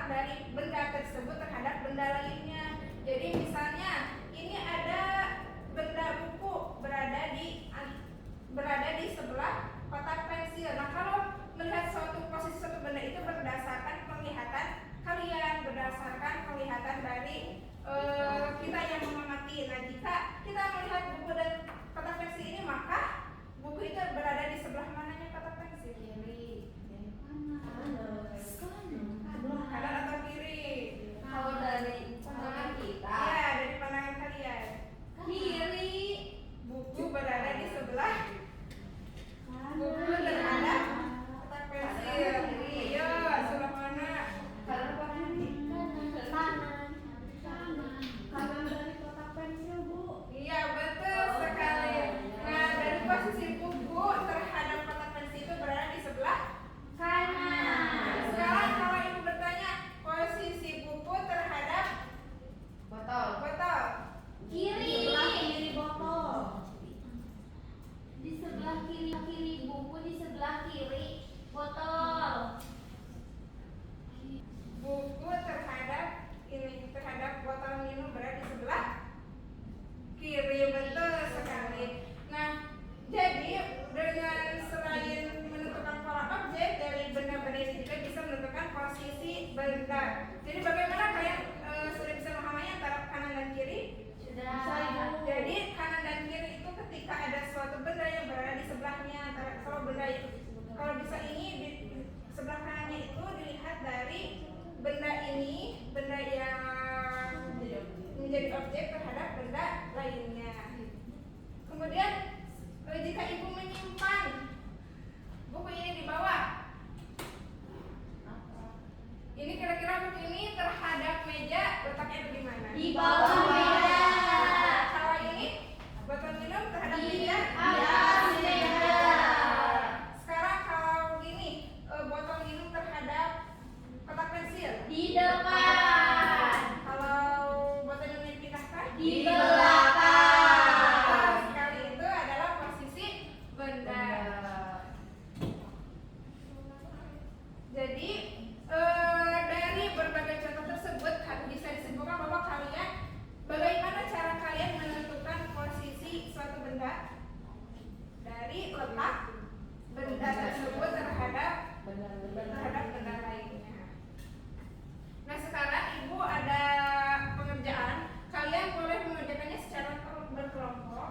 dari benda tersebut terhadap benda lainnya. Jadi misalnya ini ada benda buku berada di sebelah kotak pensil. Nah, kalau melihat posisi suatu benda itu berdasarkan penglihatan kalian, berdasarkan penglihatan dari kita yang mengamati. Nah, jika kita melihat buku dan kotak pensil ini, maka buku itu berada di sebelah mananya kotak pensil? Kiri. Kanan atau kiri? Kalau dari pandangan kita, Ya, dari pandangan kalian. kiri. Buku berada di sebelah buku terhadap kotak pensil. Iya, sebelah mana? Kanan apa kiri? Kanan. Kanan dari kotak pensil, Bu. Iya, betul sekali. Nah, dari posisi buku terhadap kotak pensil itu berada di sebelah Kanan. Sekarang kalau ibu bertanya posisi buku terhadap Botol. botol, Kiri. Sebelah kiri botol. Di sebelah kiri buku, di sebelah kiri botol. buku terhadap botol minum berada di sebelah kiri. Betul sekali. Nah, jadi dengan selain menentukan pola objek dari benda-benda ini juga bisa menentukan posisi benda. Jadi bagaimana kalian sudah bisa memahami antara kanan dan kiri? Sudah. Jadi kanan dan kiri itu ketika ada suatu benda yang berada di sebelahnya. Kalau bisa ini di sebelah kanannya itu dilihat dari benda ini, benda yang menjadi objek terhadap benda lainnya. Kemudian jika ibu menyimpan buku ini di bawah, ini kira-kira buku ini terhadap meja letaknya di mana? Di bawah meja. Kalau ini botol minum terhadap meja? Di atas meja. Sekarang kalau gini, botol minum terhadap kotak pensil? Di depan. Kalau botol minum dipindahkan? Di belakang. Betul sekali, itu adalah posisi benda. Jadi dari berbagai contoh tersebut bisa disimpulkan bahwa bagaimana cara kalian menentukan posisi suatu benda dari letak benda tersebut terhadap benda lainnya. Nah, sekarang ibu ada pengerjaan. Kalian boleh mengerjakannya secara berkelompok.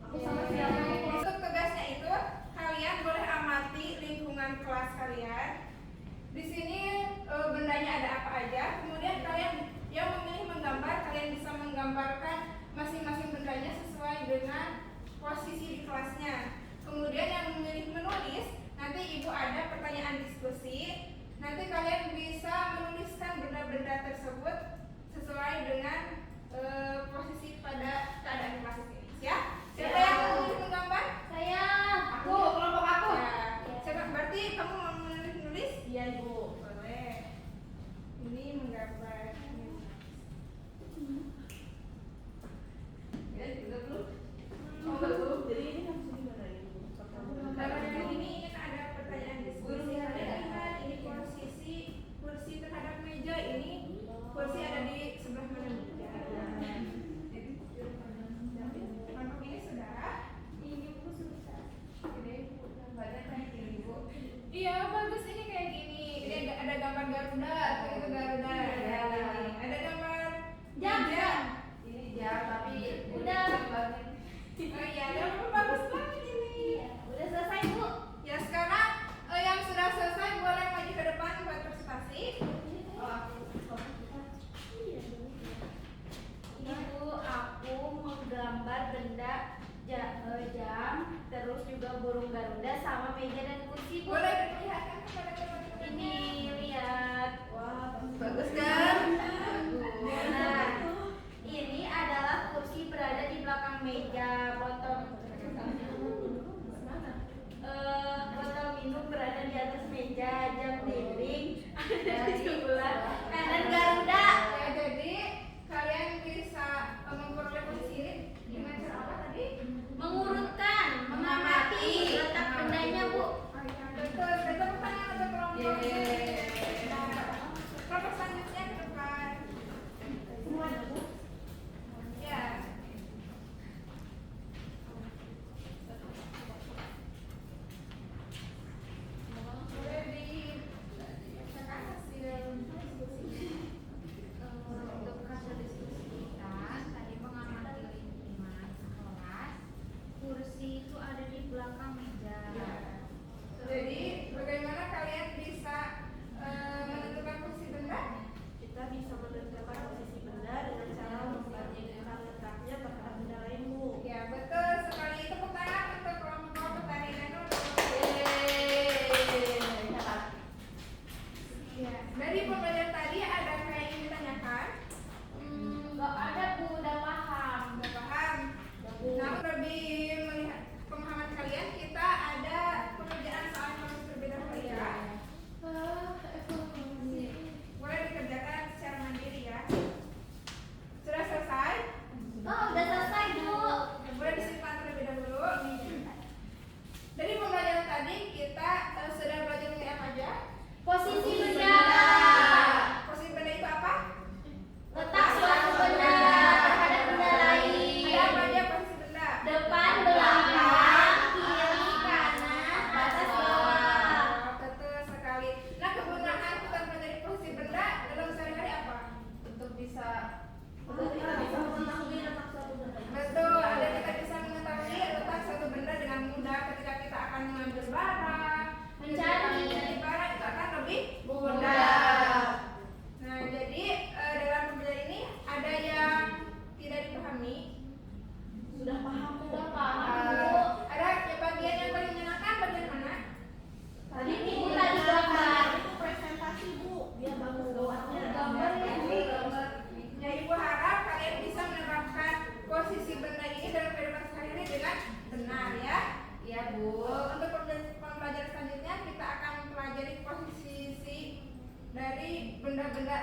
Untuk tugasnya itu kalian boleh amati lingkungan kelas kalian. Di sini bendanya ada apa aja. Kemudian kalian yang memilih menggambar, kalian bisa menggambarkan masing-masing bendanya sesuai dengan posisi di kelasnya. Kemudian yang memilih menulis, nanti ibu ada pertanyaan diskusi. Nanti kalian bisa menuliskan benda-benda tersebut sesuai dengan posisi pada keadaan kelas ini. Siap? Siapa yang memilih menggambar? Saya. Aku, kelompok aku. Ya. Siapa? Berarti kamu mau menulis? Iya, Ibu. Boleh. Ini menggambar. Ya, juga dulu. Oh, dulu. Jadi ini harus gimana, Ibu? Kalau yang ini ada pertanyaan diskusi. Kalian lihat ini posisi kursi terhadap meja, ini kursi ada di sebelah mana meja. Mangkok ini sudah. Ini buku sudah. Ini gambarnya kayak gini, Bu. Iya, bagus, ini kayak gini. Ini ada gambar Garuda, itu Garuda. Ada gambar Jam. Ini jam, tapi Udah. Oh iya, bagus banget ini. Udah selesai, Bu. Ya, sekarang yang sudah selesai boleh maju ke depan buat presentasi. Ibu, aku menggambar benda jam, terus juga burung Garuda sama meja dan kursi, Bu. Boleh diperlihatkan kepada teman-teman. Ini lihat. Wah, Bagus kan? Nah, ini adalah kursi berada di belakang meja, botol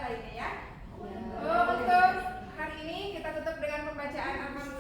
lainnya ya. Ya. Untuk hari ini kita tutup dengan pembacaan Al-Hamdulillah.